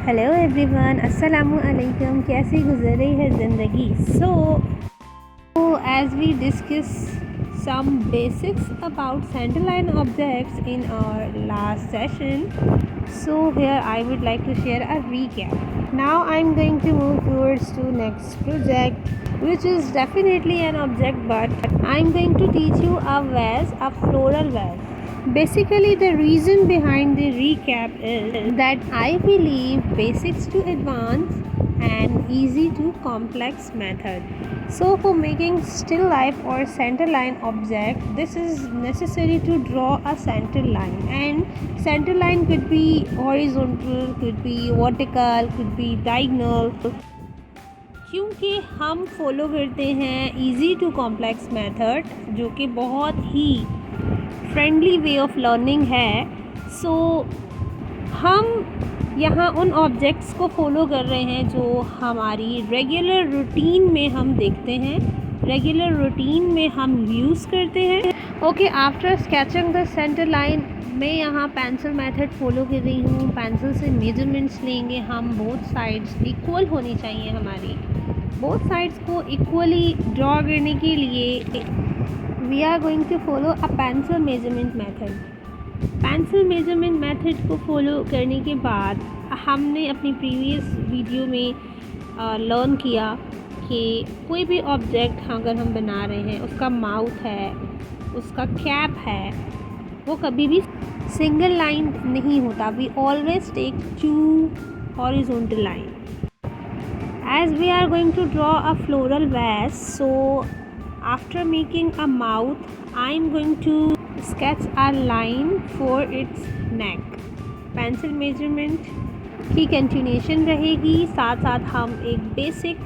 Hello everyone, अस्सलामु अलैकुम। कैसी गुजर रही है ज़िंदगी? As we discuss some basics about centerline objects in our last session, so here I would like to share a recap. Now I'm going to move towards to next project, which is definitely an object, but I'm going to teach you a vase, a floral vase. Basically, the reason behind the recap is that I believe basics to advanced and easy to complex method. So for making still life or center line object, this is necessary to draw a center line, and center line could be horizontal, could be vertical, could be diagonal. क्योंकि हम follow करते हैं easy to complex method, जो कि बहुत ही friendly way of learning है। सो हम यहाँ उन ऑब्जेक्ट्स को फॉलो कर रहे हैं जो हमारी रेगुलर रूटीन में हम देखते हैं, रेगुलर रूटीन में हम यूज़ करते हैं। Okay, after sketching the centre line, मैं यहाँ पेंसिल मेथड फॉलो कर रही हूँ। पेंसिल से मेजरमेंट्स लेंगे हम। बोथ साइड्स इक्वल होनी चाहिए हमारी। बोथ साइड्स को इक्वली ड्रॉ करने के लिए we are going to follow a pencil measurement method. Pencil measurement method को फॉलो करने के बाद हमने अपनी प्रीवियस वीडियो में लर्न किया कि कोई भी ऑब्जेक्ट अगर हम बना रहे हैं, उसका माउथ है, उसका कैप है, वो कभी भी सिंगल लाइन नहीं होता। We always take two horizontal line. As we are going to draw a floral vase, so after making a mouth, I am going to sketch a line for its neck. Pencil measurement की continuation रहेगी, साथ साथ हम एक basic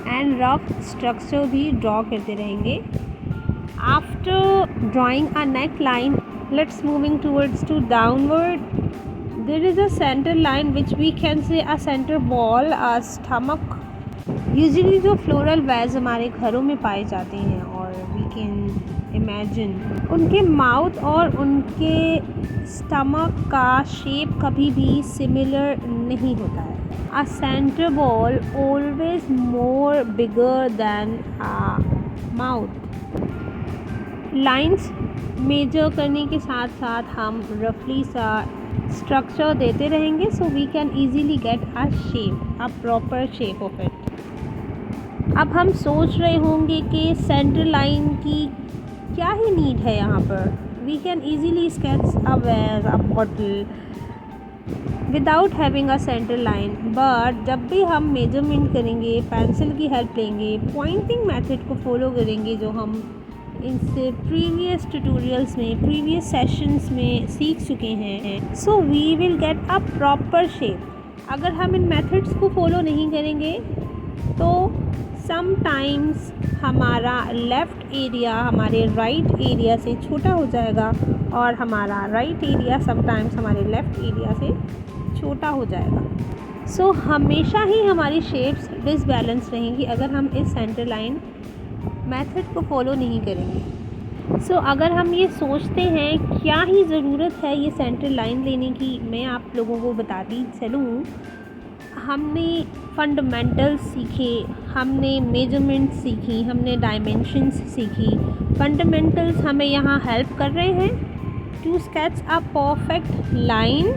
and rough structure भी draw करते रहेंगे। After drawing a neck line, let's moving towards to downward. There is a center line which we can say a center ball, a stomach. Usually जो floral vase हमारे घरों में पाए जाते हैं, और we can imagine उनके माउथ और उनके स्टमक का शेप कभी भी सिमिलर नहीं होता है। A center ball always more bigger than a mouth. Lines measure करने के साथ साथ हम रफली सा स्ट्रक्चर देते रहेंगे, so we can easily get a shape, a proper shape of it. अब हम सोच रहे होंगे कि सेंटर लाइन की क्या ही नीड है यहाँ पर। We can easily sketch a vase, a bottle without having a centre line. But जब भी हम मेजरमेंट करेंगे, पेंसिल की हेल्प लेंगे, पॉइंटिंग मेथड को फॉलो करेंगे जो हम इनसे प्रीवियस ट्यूटोरियल्स में, प्रीवियस सेशंस में सीख चुके हैं, so we will get a proper shape. अगर हम इन मेथड्स को फॉलो नहीं करेंगे तो समटाइम्स हमारा लेफ़्ट एरिया हमारे राइट एरिया से छोटा हो जाएगा, और हमारा राइट एरिया समटाइम्स हमारे लेफ़्ट एरिया से छोटा हो जाएगा। सो हमेशा ही हमारी शेप्स डिसबैलेंस रहेंगी अगर हम इस सेंटर लाइन मेथड को फॉलो नहीं करेंगे। सो अगर हम ये सोचते हैं क्या ही ज़रूरत है ये सेंटर लाइन लेने की, मैं आप लोगों को बताती चलूँ। हमने फंडामेंटल्स सीखे, हमने मेजरमेंट सीखी, हमने डायमेंशंस सीखी। फंडामेंटल्स हमें यहाँ हेल्प कर रहे हैं to sketch a perfect line.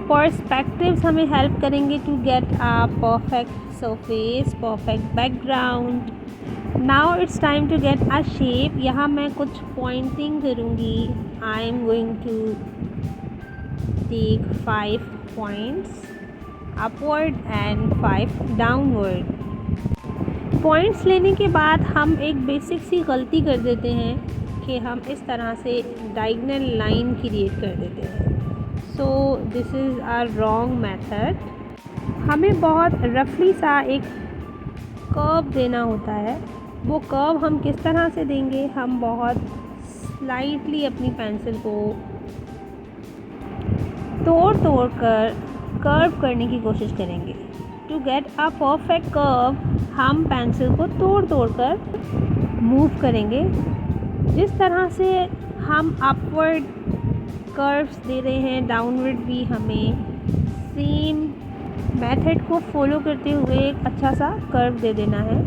Perspectives हमें हेल्प करेंगे to get a perfect surface, perfect background. Now it's time to get a shape. यहाँ मैं कुछ पॉइंटिंग करूँगी। I am going to take 5 points upward and 5 downward. Points लेने के बाद हम एक बेसिक सी गलती कर देते हैं कि हम इस तरह से डायगोनल लाइन क्रिएट कर देते हैं। So this is a wrong method. हमें बहुत रफली सा एक कर्व देना होता है। वो कर्व हम किस तरह से देंगे? हम बहुत स्लाइटली अपनी पेंसिल को तोड़ तोड़ कर कर्व करने की कोशिश करेंगे। To get a perfect curve हम पेंसिल को तोड़ तोड़ कर मूव करेंगे। जिस तरह से हम अपवर्ड कर्व्स दे रहे हैं, डाउनवर्ड भी हमें सेम मेथड को फॉलो करते हुए एक अच्छा सा कर्व दे देना है।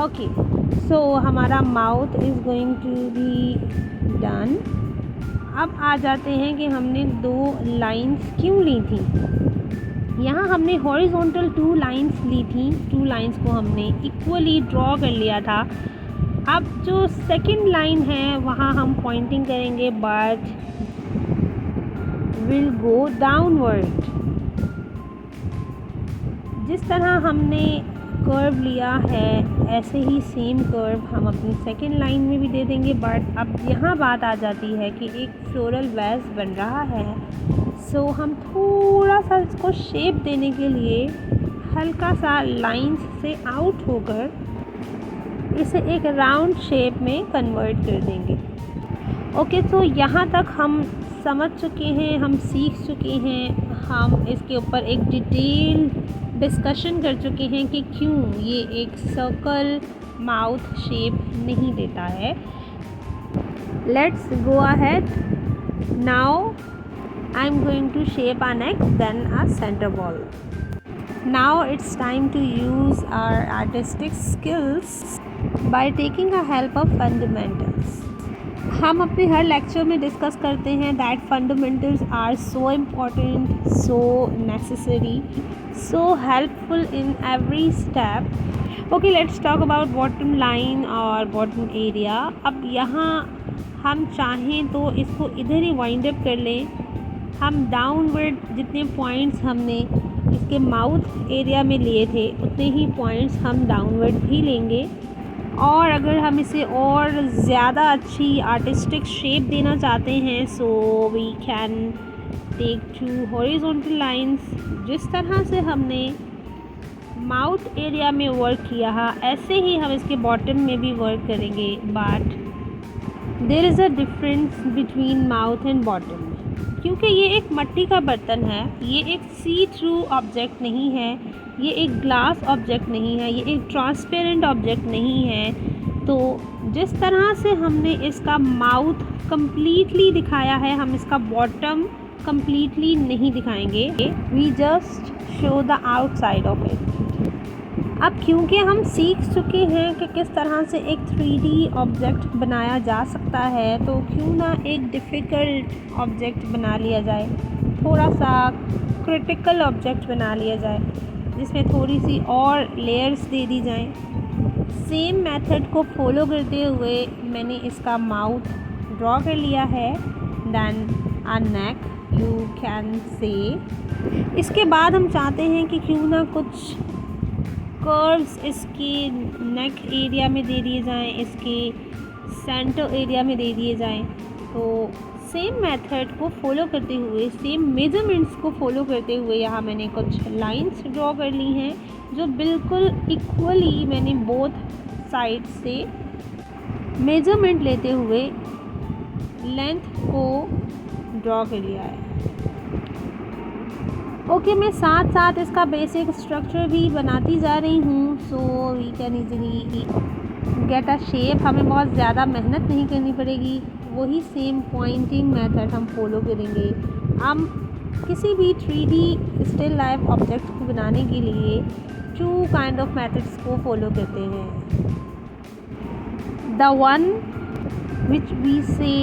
ओके, सो हमारा mouth is going to be done. अब आ जाते हैं कि हमने 2 लाइंस क्यों ली थी। यहाँ हमने हॉरिजॉन्टल 2 लाइंस ली थी, 2 लाइंस को हमने इक्वली ड्रॉ कर लिया था। अब जो सेकंड लाइन है वहाँ हम पॉइंटिंग करेंगे बट विल गो डाउनवर्ड। जिस तरह हमने कर्व लिया है ऐसे ही सेम कर्व हम अपनी सेकंड लाइन में भी दे देंगे। बट अब यहाँ बात आ जाती है कि एक फ्लोरल वेज बन रहा है, सो हम थोड़ा सा इसको शेप देने के लिए हल्का सा लाइंस से आउट होकर इसे एक राउंड शेप में कन्वर्ट कर देंगे। ओके, तो यहाँ तक हम समझ चुके हैं, हम सीख चुके हैं, हम इसके ऊपर एक डिटेल डिस्कशन कर चुके हैं कि क्यों ये एक सर्कल माउथ शेप नहीं देता है। Let's go ahead. Now I am going to shape our neck then a center ball. Now it's time to use our artistic skills by taking a help of fundamentals. हम अपने हर lecture में discuss करते हैं that fundamentals are so important, so necessary, so helpful in every step. Okay, let's talk about bottom line और bottom area. अब यहाँ हम चाहें तो इसको इधर ही वाइंड अप कर लें। हम डाउनवर्ड जितने पॉइंट्स हमने इसके माउथ एरिया में लिए थे उतने ही पॉइंट्स हम डाउनवर्ड भी लेंगे। और अगर हम इसे और ज़्यादा अच्छी आर्टिस्टिक शेप देना चाहते हैं so we can take 2 horizontal lines. जिस तरह से हमने माउथ एरिया में वर्क किया है ऐसे ही हम इसके बॉटम में भी वर्क करेंगे। But there is a difference between mouth and bottom, क्योंकि ये एक मिट्टी का बर्तन है, ये एक सी थ्रू ऑब्जेक्ट नहीं है, ये एक ग्लास ऑब्जेक्ट नहीं है, ये एक ट्रांसपेरेंट ऑब्जेक्ट नहीं है। तो जिस तरह से हमने इसका माउथ कंप्लीटली दिखाया है हम इसका बॉटम कंप्लीटली नहीं दिखाएंगे। We just show the outside of it. अब क्योंकि हम सीख चुके हैं कि किस तरह से एक 3D ऑब्जेक्ट बनाया जा सकता है, तो क्यों ना एक डिफ़िकल्ट ऑब्जेक्ट बना लिया जाए, थोड़ा सा क्रिटिकल ऑब्जेक्ट बना लिया जाए जिसमें थोड़ी सी और लेयर्स दे दी जाएं। सेम मेथड को फॉलो करते हुए मैंने इसका माउथ ड्रॉ कर लिया है, then a neck you can say. इसके बाद हम चाहते हैं कि क्यों ना कुछ कर्व्स इसके नेक एरिया में दे दिए जाएं, इसके सेंटर एरिया में दे दिए जाएं। तो सेम मेथड को फॉलो करते हुए, सेम मेजरमेंट्स को फॉलो करते हुए यहाँ मैंने कुछ लाइंस ड्रॉ कर ली हैं जो बिल्कुल इक्वली मैंने बोथ साइड से मेजरमेंट लेते हुए लेंथ को ड्रॉ कर लिया है। ओके, मैं साथ साथ इसका बेसिक स्ट्रक्चर भी बनाती जा रही हूँ so we can easily get a shape. हमें बहुत ज़्यादा मेहनत नहीं करनी पड़ेगी, वही सेम पॉइंटिंग मेथड हम फॉलो करेंगे। हम किसी भी 3D स्टिल लाइफ ऑब्जेक्ट को बनाने के लिए 2 काइंड ऑफ मेथड्स को फॉलो करते हैं। द वन विच वी से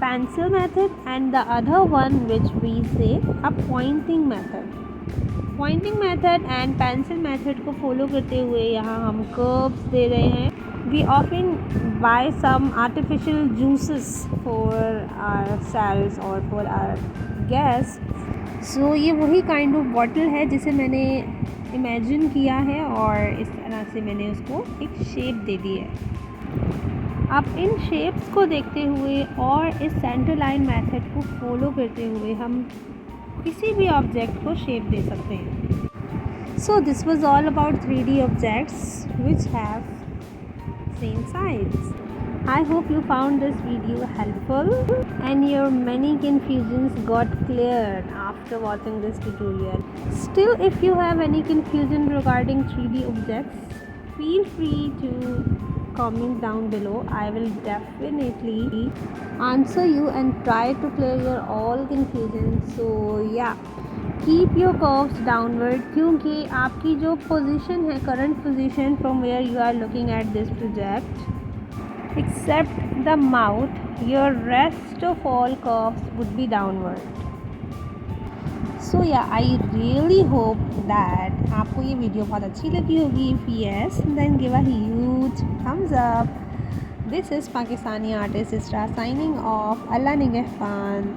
pencil method and the other one which we say a pointing method. Pointing method and pencil method को follow करते हुए यहाँ हम curves दे रहे हैं। We often buy some artificial juices for ourselves or for our guests. So ये वही kind of bottle है जिसे मैंने imagine किया है और इस तरह से मैंने उसको एक shape दे दी है। अब इन शेप्स को देखते हुए और इस सेंटर लाइन मेथड को फॉलो करते हुए हम किसी भी ऑब्जेक्ट को शेप दे सकते हैं। So this was all about 3D objects which have same sides. I hope you found this video helpful and your many confusions got cleared after watching this tutorial. Still, if you have any confusion regarding 3D objects, feel free to comments down below. I will definitely answer you and try to clear your all confusion. So yeah, keep your curves downward, क्योंकि आपकी जो position है, current position from where you are looking at this project, except the mouth, your rest of all curves would be downward. So yeah I really hope that आपको ये video बहुत अच्छी लगी होगी. If yes then give a huge thumbs up. This is Pakistani artist Isra signing off. अल्लाह निगहबान.